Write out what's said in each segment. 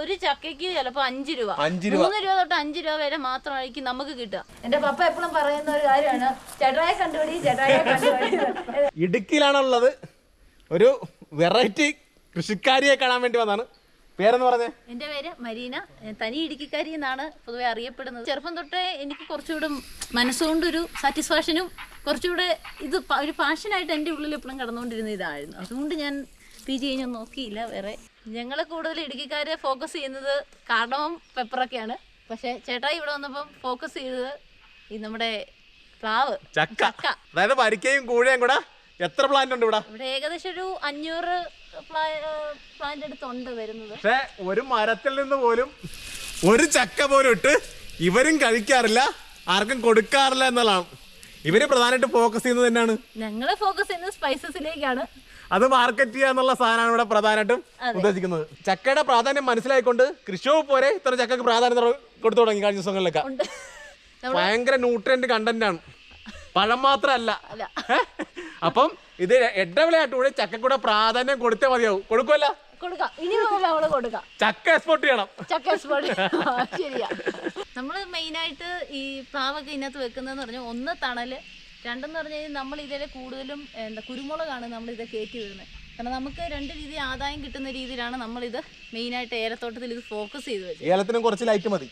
ഒരു ചക്കയ്ക്ക് ചിലപ്പോ 5 രൂപ 3 രൂപ തൊട്ട് 5 രൂപ വരെ മാത്രമായിരിക്കും നമുക്ക് കിട്ടുക. എന്റെ പപ്പ എപ്പോഴും പറയുന്ന ഒരു കാര്യമാണ്, ചേട്ടായെ കണ്ടുപിടി, ചേട്ടായെ കണ്ടുപിടി. ഇടുക്കിയിലാണുള്ളത്. ഒരു വെറൈറ്റി കൃഷിക്കാരിയെ കാണാൻ വേണ്ടി വന്നാണ്. പേരെന്ന് പറഞ്ഞേ? എന്റെ പേര് മരീന. തനി ഇടുക്കിക്കാരി എന്നാണ് പൊതുവെ അറിയപ്പെടുന്നത്. ചെറുപ്പം തൊട്ടേ എനിക്ക് കുറച്ചുകൂടെ മനസ്സുകൊണ്ടൊരു സാറ്റിസ്ഫാക്ഷനും കുറച്ചുകൂടെ ഇത് ഒരു പാഷനായിട്ട് എൻ്റെ ഉള്ളിൽ എപ്പോഴും കടന്നുകൊണ്ടിരുന്ന ഇതായിരുന്നു. അതുകൊണ്ട് ഞാൻ PG കഴിഞ്ഞൊന്നും നോക്കിയില്ല. വേറെ ഞങ്ങൾ കൂടുതൽ ഇടുക്കിക്കാരെ ഫോക്കസ് ചെയ്യുന്നത് കാർഡമം പെപ്പറൊക്കെയാണ്. പക്ഷെ ചേട്ടായി ഇവിടെ വന്നപ്പം ഫോക്കസ് ചെയ്തത് ഈ നമ്മുടെ പ്ലാവ്, ചക്ക. അതായത് വരിക്കയും കൂഴയും കൂടെ. എത്ര പ്ലാന്റ് ഉണ്ട് ഇവിടെ? ഇവിടെ ഏകദേശം ഒരു 500 പ്ലാന്റ് അടുത്തുണ്ട് വരുന്നത്. പക്ഷെ ഒരു മരത്തിൽ നിന്ന് പോലും ഒരു ചക്ക പോലും ഇട്ട് ഇവരും കഴിക്കാറില്ല, ആർക്കും കൊടുക്കാറില്ല എന്നുള്ളതാണ്. ഇവര് പ്രധാനമായിട്ട് ഫോക്കസ് ചെയ്യുന്നത് തന്നെയാണ്. ഞങ്ങള് ഫോക്കസ് ചെയ്യുന്നത് സ്പൈസസിലേക്കാണ്. അത് മാർക്കറ്റ് ചെയ്യുക എന്നുള്ള സാധനമാണ് ഇവിടെ പ്രധാനമായിട്ടും ഉദ്ദേശിക്കുന്നത്. ചക്കയുടെ പ്രാധാന്യം മനസ്സിലായിക്കൊണ്ട് കൃഷിവകുപ്പ് പോലെ ഇത്ര ചക്കക്ക് പ്രാധാന്യം കൊടുത്തു തുടങ്ങി കഴിഞ്ഞ ദിവസങ്ങളിലൊക്കെ. ഭയങ്കര ന്യൂട്രിയന്റ് കണ്ടന്റ് ആണ്, പഴം മാത്രമല്ല. അപ്പം ഇത് ഇടവിളയായിട്ട് കൂടെ ചക്കക്കൂടെ പ്രാധാന്യം കൊടുത്തേ മതിയാവും. കൊടുക്കുമല്ല? ചക്ക എക്സ്പോർട്ട് ചെയ്യണം. ചക്ക എക്സ്പോർട്ട് ശരിയാ. നമ്മള് മെയിനായിട്ട് ഈ പ്ലാവൊക്കെ ഇതിനകത്ത് വെക്കുന്നതെന്ന് പറഞ്ഞാൽ, ഒന്ന് തണല്, രണ്ടെന്ന് പറഞ്ഞു കഴിഞ്ഞാൽ നമ്മൾ ഇതിലെ കൂടുതലും കുരുമുളകാണ് നമ്മൾ ഇത് കയറ്റി വരുന്നത്. കാരണം നമുക്ക് 2 രീതി ആദായം കിട്ടുന്ന രീതിയിലാണ് നമ്മളിത് മെയിനായിട്ട് ഏലത്തോട്ടത്തിൽ ഇത് ഫോക്കസ് ചെയ്ത് വെച്ചത്. ഏലത്തിനും കുറച്ച് ലൈറ്റ് മതി.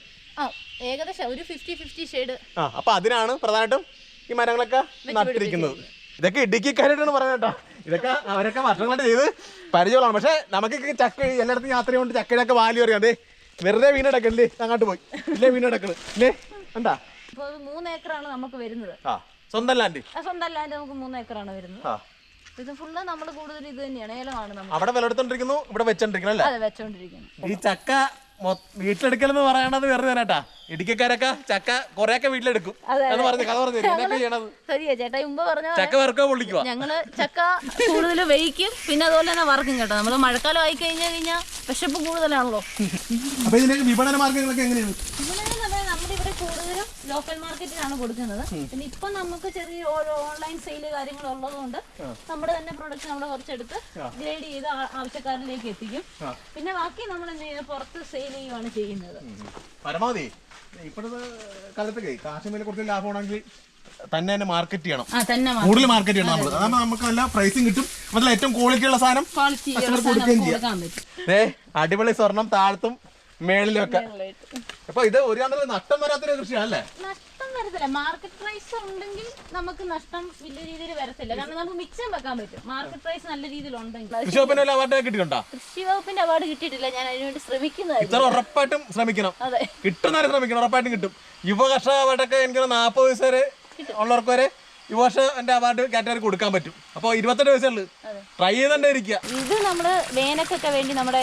ഏകദേശം ഒരു 50-50 ഷെയ്ഡ്. അപ്പൊ അതിനാണ് പ്രധാനമായിട്ടും ഈ മരങ്ങളൊക്കെ നട്ടിരിക്കുന്നത്. ഇതൊക്കെ ഇടുക്കിക്കാരായിട്ടാണ് പറയുന്നത് കേട്ടോ. ഇതൊക്കെ അവരൊക്കെ വർഷങ്ങളായിട്ട് ചെയ്ത് പരിചയമാണ്. പക്ഷെ നമുക്ക് ചക്ക എല്ലായിടത്തും യാത്ര കൊണ്ട് ചക്കയുടെ ഒക്കെ വാല്യൂ അറിയാം. അതെ, വെറുതെ വീണടക്കല്ലേ, അങ്ങോട്ട് പോയി ഇല്ലേ വീണടക്കണ് ഇല്ലേ? എന്താ 3 ഏക്കറാണ് നമുക്ക് വരുന്നത്. സ്വന്തം ലാൻഡ്. സ്വന്തം ലാൻഡ് നമുക്ക് 3 ഏക്കറാണ് വരുന്നത്. ഇത് ഫുള്ള് നമ്മൾ കൂടുതൽ ഇത് തന്നെയാണ്, ഏലമാണ്. അവിടെ വിളവെടുത്തോണ്ടിരിക്കുന്നു, ഇവിടെ വെച്ചോണ്ടിരിക്കുന്നു അല്ലേ? അതെ, വെച്ചോണ്ടിരിക്കുന്നു. ഈ ചക്ക വീട്ടിലെടുക്കലെന്ന് പറയണത് വെറുതെ തന്നെട്ടാ. ഇടുക്കിക്കാരൊക്കെ ചക്ക കൊറേയൊക്കെ വീട്ടിലെടുക്കും എന്ന് പറഞ്ഞ് കഥ പറഞ്ഞു ചെയ്യണത്. ശരിയാ ചേട്ടാ, മുമ്പ് പറഞ്ഞ ചക്ക വറുക്കോ പൊള്ളിക്കുക. ഞങ്ങള് ചക്ക കൂടുതൽ വേവിക്കും, പിന്നെ അതുപോലെ തന്നെ വറക്കും കേട്ടോ. നമ്മള് മഴക്കാലം ആയി കഴിഞ്ഞാൽ വിശപ്പ് കൂടുതലാണല്ലോ. അപ്പൊ ഇതിന്റെ വിപണന മാർഗ്ഗങ്ങളൊക്കെ എങ്ങനെയാണ്? നമ്മുടെ ഇവിടെ കൂടുതലും ലോക്കൽ മാർക്കറ്റിലാണ് കൊടുക്കുന്നത്. പിന്നെ ഇപ്പൊ നമുക്ക് ചെറിയ ഓൺലൈൻ സെയിൽ കാര്യങ്ങൾ ഉള്ളതുകൊണ്ട് നമ്മുടെ തന്നെ പ്രൊഡക്റ്റ് നമ്മൾ കുറച്ചെടുത്ത് ഗ്രേഡ് ചെയ്ത് ആവശ്യക്കാരിലേക്ക് എത്തിക്കും. പിന്നെ ബാക്കി നമ്മൾ പുറത്ത് സെയിൽ ചെയ്യുകയാണ് ചെയ്യുന്നത്. പരമാവധി ഇപ്പോഴത്തെ കാലത്തൊക്കെ കാശ്മീരിൽ കുറച്ച് ലാഭമാണെങ്കിൽ തന്നെ മാർക്കറ്റ് ചെയ്യണം, കൂടുതൽ മാർക്കറ്റ് ചെയ്യണം നമ്മൾ. അതാകുമ്പോൾ നമുക്ക് നല്ല പ്രൈസിങ് കിട്ടും, അതിൽ ഏറ്റവും ക്വാളിറ്റി ഉള്ള സാധനം കൊടുക്കുകയും ചെയ്യാം. അടിപൊളി സ്വർണം താഴത്തും മേളിലൊക്കെ. അപ്പൊ ഇത് ഒരു കണ്ടത് നഷ്ടം വരാത്തൊരു കൃഷിയാണല്ലേ? നഷ്ടം വരത്തില്ല. മാർക്കറ്റ് പ്രൈസ് ഉണ്ടെങ്കിൽ നമുക്ക് നഷ്ടം വലിയ രീതിയിൽ വരത്തില്ല. കാരണം നമുക്ക് മിച്ചം വെക്കാൻ പറ്റും മാർക്കറ്റ് പ്രൈസ് നല്ല രീതിയിൽ ഉണ്ടെങ്കിൽ. കൃഷി വകുപ്പിന്റെ അവാർഡ് കിട്ടിയിട്ടുണ്ടോ? കൃഷി വകുപ്പിന്റെ അവാർഡ് കിട്ടിയിട്ടില്ല. ഞാൻ അതിനുവേണ്ടി ശ്രമിക്കുന്നതായിരുന്നു. ഉറപ്പായിട്ടും ശ്രമിക്കണം. അതെ, കിട്ടുന്നവരെ ശ്രമിക്കണം, ഉറപ്പായിട്ടും കിട്ടും. യുവ കർഷക അവാർഡൊക്കെ എനിക്ക് 40 വയസ്സ് വരെ ഉള്ളവർക്ക് വരെ യുവവർഷം എന്റെ അവാർഡ് കാറ്റഗറി കൊടുക്കാൻ പറ്റും. അപ്പൊ 28 വയസ്സുള്ളു ട്രൈ ചെയ്തേ ഇരിക്കുക. ഇത് നമ്മള് വേനക്കൊക്കെ വേണ്ടി നമ്മുടെ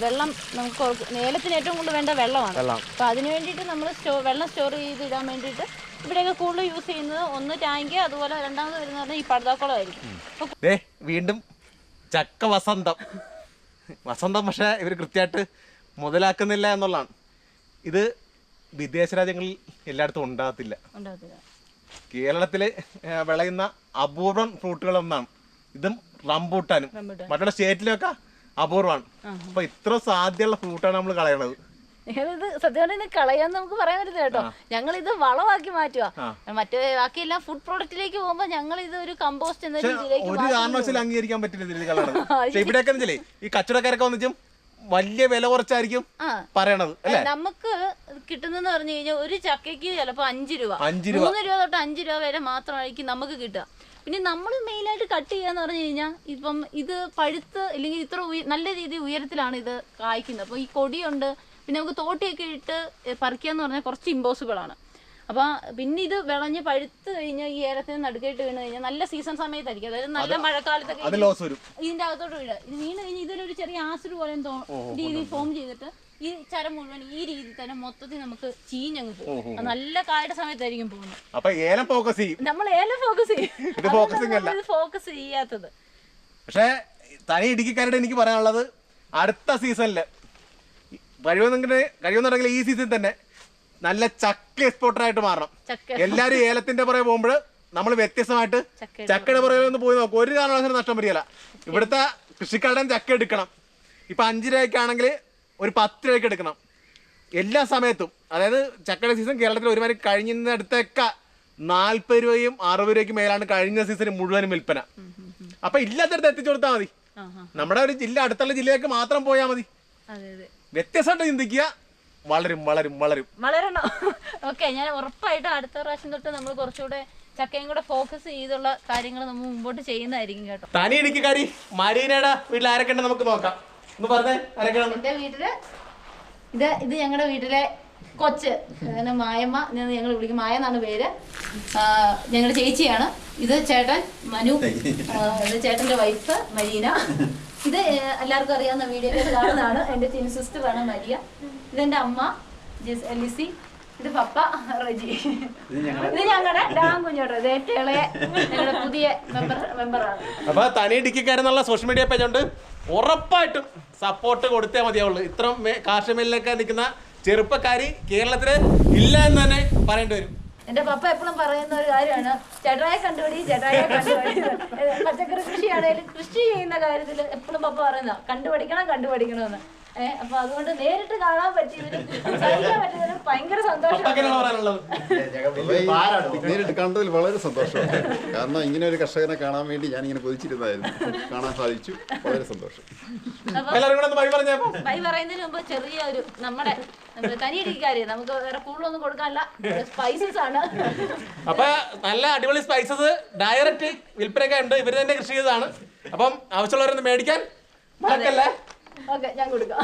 വെള്ളം, നമുക്ക് ഏലത്തിന് ഏറ്റവും കൂടുതൽ വേണ്ട വെള്ളമാണ്. അപ്പൊ അതിന് വേണ്ടിയിട്ട് നമ്മൾ വെള്ളം സ്റ്റോർ ചെയ്ത് ഇടാൻ വേണ്ടിയിട്ട് ഇവിടെയൊക്കെ കൂടുതൽ യൂസ് ചെയ്യുന്നത് ഒന്ന് ടാങ്ക്, അതുപോലെ രണ്ടാമത് വരുന്ന പറഞ്ഞാൽ ഈ പടുതാക്കുളമായിരിക്കും. വീണ്ടും ചക്ക വസന്തം. പക്ഷെ ഇവർ കൃത്യമായിട്ട് മുതലാക്കുന്നില്ല എന്നുള്ളതാണ്. ഇത് വിദേശ രാജ്യങ്ങളിൽ എല്ലായിടത്തും ഉണ്ടാകത്തില്ല. കേരളത്തില് വിളയുന്ന അപൂർവം ഫ്രൂട്ടുകളൊന്നാണ് ഇതും. റംബൂട്ടാനും മറ്റുള്ള സ്റ്റേറ്റിലൊക്കെ അപൂർവമാണ്. അപ്പൊ ഇത്ര സാധ്യതയുള്ള ഫ്രൂട്ടാണ് നമ്മൾ കളയണത്. ഇത് സത്യം കളയാന്ന് നമുക്ക് പറയാൻ പറ്റില്ല കേട്ടോ. ഞങ്ങൾ ഇത് വളമാക്കി മാറ്റുക. മറ്റേ ബാക്കിയെല്ലാം ഫുഡ് പ്രോഡക്റ്റിലേക്ക് പോകുമ്പോ ഞങ്ങൾ ഇത് ഒരു കമ്പോസ്റ്റ് എന്ന രീതിയിലേക്ക് ഒരു കാരണവശാലും അംഗീകരിക്കാൻ പറ്റില്ല ഇത് കളയണത്. പക്ഷെ ഇവിടെയൊക്കെ ഈ കച്ചവടക്കാരൊക്കെ വന്നിട്ടും വലിയ വില കുറച്ചായിരിക്കും പറയണത് അല്ലേ? നമുക്ക് കിട്ടുന്നെന്ന് പറഞ്ഞു കഴിഞ്ഞാൽ ഒരു ചക്കയ്ക്ക് ചിലപ്പോ 5 രൂപ 3 രൂപ തൊട്ട് 5 രൂപ വരെ മാത്രമായിരിക്കും നമുക്ക് കിട്ടുക. പിന്നെ നമ്മൾ മെയിനായിട്ട് കട്ട് ചെയ്യാന്ന് പറഞ്ഞു കഴിഞ്ഞാൽ ഇപ്പം ഇത് പഴുത്ത് അല്ലെങ്കിൽ ഇത്ര നല്ല രീതിയിൽ ഉയരത്തിലാണ് ഇത് കായ്ക്കുന്നത്. അപ്പോൾ ഈ കൊടിയുണ്ട്, പിന്നെ നമുക്ക് തോട്ടിയൊക്കെ ഇട്ട് പറിക്കുക എന്ന് പറഞ്ഞാൽ കുറച്ച് ഇമ്പോസിബിൾ ആണ്. അപ്പൊ പിന്നെ ഇത് വിളഞ്ഞ് പഴുത്ത് കഴിഞ്ഞാൽ ഈ ഏലത്തിന് നടുക്കായിട്ട് വീണ് കഴിഞ്ഞാൽ നല്ല സീസൺ സമയത്തായിരിക്കും, അതായത് നല്ല മഴക്കാലത്തൊക്കെ ഇതിന്റെ അകത്തോട്ട് വീഴുക. ഇത് വീണ് കഴിഞ്ഞാൽ ഇതിലൊരു ചെറിയ ആസിഡ് പോലെ രീതി ഫോം ചെയ്തിട്ട് ഈ ചരം മുഴുവൻ ഈ രീതിയിൽ തന്നെ മൊത്തത്തിൽ നമുക്ക് ചീഞ്ഞങ്ങ് പോകും. നല്ല കായുടെ സമയത്തായിരിക്കും പോകുന്നത്. നമ്മൾ ഏലം ഫോക്കസ് ചെയ്യും, ഫോക്കസ് ചെയ്യാത്തത്. പക്ഷേ തനി ഇടുക്കിക്കാരുടെ എനിക്ക് പറയാനുള്ളത്, അടുത്ത സീസണില് കഴിയുന്നുണ്ടെങ്കിൽ ഈ സീസണിൽ തന്നെ നല്ല ചക്ക എക്സ്പോർട്ടറായിട്ട് മാറണം. എല്ലാരും ഏലത്തിന്റെ പുറകെ പോകുമ്പോൾ നമ്മൾ വ്യത്യസ്തമായിട്ട് ചക്കയുടെ പുറകെ ഒന്ന് പോയി നോക്കും. ഒരു കാരണവശാലും നഷ്ടം വരികയില്ല. ഇവിടുത്തെ കൃഷിക്കാരുടെ ചക്ക എടുക്കണം. ഇപ്പൊ 5 രൂപയ്ക്കാണെങ്കിൽ ഒരു 10 രൂപയ്ക്ക് എടുക്കണം എല്ലാ സമയത്തും. അതായത് ചക്കയുടെ സീസൺ കേരളത്തിൽ ഒരുമാതിരി കഴിഞ്ഞിടത്തൊക്കെ 40 രൂപയും 60 രൂപയ്ക്ക് മേലാണ് കഴിഞ്ഞ സീസൺ മുഴുവനും വിൽപ്പന. അപ്പൊ ഇല്ലാത്തടത്ത് എത്തിച്ചു കൊടുത്താൽ മതി. നമ്മുടെ ഒരു ജില്ല അടുത്തുള്ള ജില്ലയിലേക്ക് മാത്രം പോയാൽ മതി. വ്യത്യസ്തമായിട്ട് ചിന്തിക്കുക. വളരണം. ഓക്കെ, ഞാൻ ഉറപ്പായിട്ടും അടുത്ത പ്രാവശ്യം തൊട്ട് നമ്മൾ കുറച്ചുകൂടെ ചക്കയും കൂടെ ഫോക്കസ് ചെയ്തുള്ള കാര്യങ്ങൾ നമ്മൾ മുമ്പോട്ട് ചെയ്യുന്നതായിരിക്കും കേട്ടോ. തനി ഇടുക്കിക്കാരി മരീനയുടെ വീട്ടിൽ ആരൊക്കെ ഉണ്ട് നമുക്ക് നോക്കാം. ഒന്ന് പറഞ്ഞേ ആരൊക്കെയാണ്? എന്റെ വീട്ടില് ഇത് ഞങ്ങളുടെ വീട്ടിലെ കൊച്ച് മായമ്മ, ഞങ്ങൾ വിളിക്കും മായ എന്നാണ് പേര്. ഞങ്ങളുടെ ചേച്ചിയാണ്. ഇത് ചേട്ടൻ മനു, ഇത് ചേട്ടന്റെ വൈഫ് മരീന. ഇത് എല്ലാവർക്കും അറിയാവുന്ന വീഡിയോയിൽ കാണുന്നതാണ് എന്റെ ചിൻ സിസ്റ്ററാണ് മരിയ. ഇതെന്റെ അമ്മ ലിസി. ഇത് പപ്പ റജി. ഇത് ഞങ്ങളുടെ ഡാം കുഞ്ഞോട്ടോ. ഇത് ഏറ്റവും ഇളയ ഞങ്ങളുടെ പുതിയ മെമ്പറാണ്. അപ്പൊ തനി ഇടുക്കിക്കാരെന്നുള്ള സോഷ്യൽ മീഡിയ പേജ് ഉണ്ട്. ഉറപ്പായിട്ടും സപ്പോർട്ട് കൊടുത്തേ മതിയാവുള്ളൂ. ഇത്രയും കാർഷിക മേഖലയിലൊക്കെ നിൽക്കുന്ന ചെറുപ്പക്കാരി കേരളത്തില് ഇല്ല എന്ന് തന്നെ പറയേണ്ടി വരും. എന്റെ പപ്പ എപ്പോഴും പറയുന്ന ഒരു കാര്യമാണ്, ചേട്ടായെ കണ്ടുപിടി. പച്ചക്കറി കൃഷിയാണേലും കൃഷി ചെയ്യുന്ന കാര്യത്തിൽ എപ്പോഴും പപ്പ പറയുന്ന കണ്ടുപഠിക്കണമെന്ന്. അപ്പൊ അതുകൊണ്ട് നേരിട്ട് കാണാൻ പറ്റിയതിലും സംസാരിക്കാൻ പറ്റിയതിലും ഭയങ്കര സന്തോഷം. നേരിട്ട് കണ്ടതിൽ വളരെ സന്തോഷമാണ്. കാരണം ഇങ്ങനെ ഒരു കർഷകനെ കാണാൻ വേണ്ടി ഞാൻ ഇങ്ങനെ കൊതിച്ചിരുന്നായിരുന്നു. കാണാൻ സാധിച്ചു. വളരെ സന്തോഷം. ബൈ പറയുന്നതിന് മുമ്പ് ചെറിയൊരു നമ്മുടെ തനിയിടിക്കാര് നമുക്ക് വേറെ കൂടുതലൊന്നും കൊടുക്കാനല്ല, സ്പൈസസ് ആണ്. അപ്പൊ നല്ല അടിപൊളി സ്പൈസസ് ഡയറക്റ്റ് വിൽപ്പനയൊക്കെ ഉണ്ട്. ഇവര് തന്നെ കൃഷി ചെയ്തതാണ്. അപ്പം ആവശ്യമുള്ളവരൊന്ന് മേടിക്കാൻ മറക്കല്ലേ. ഓക്കെ, ഞാൻ കൊടുക്കാം.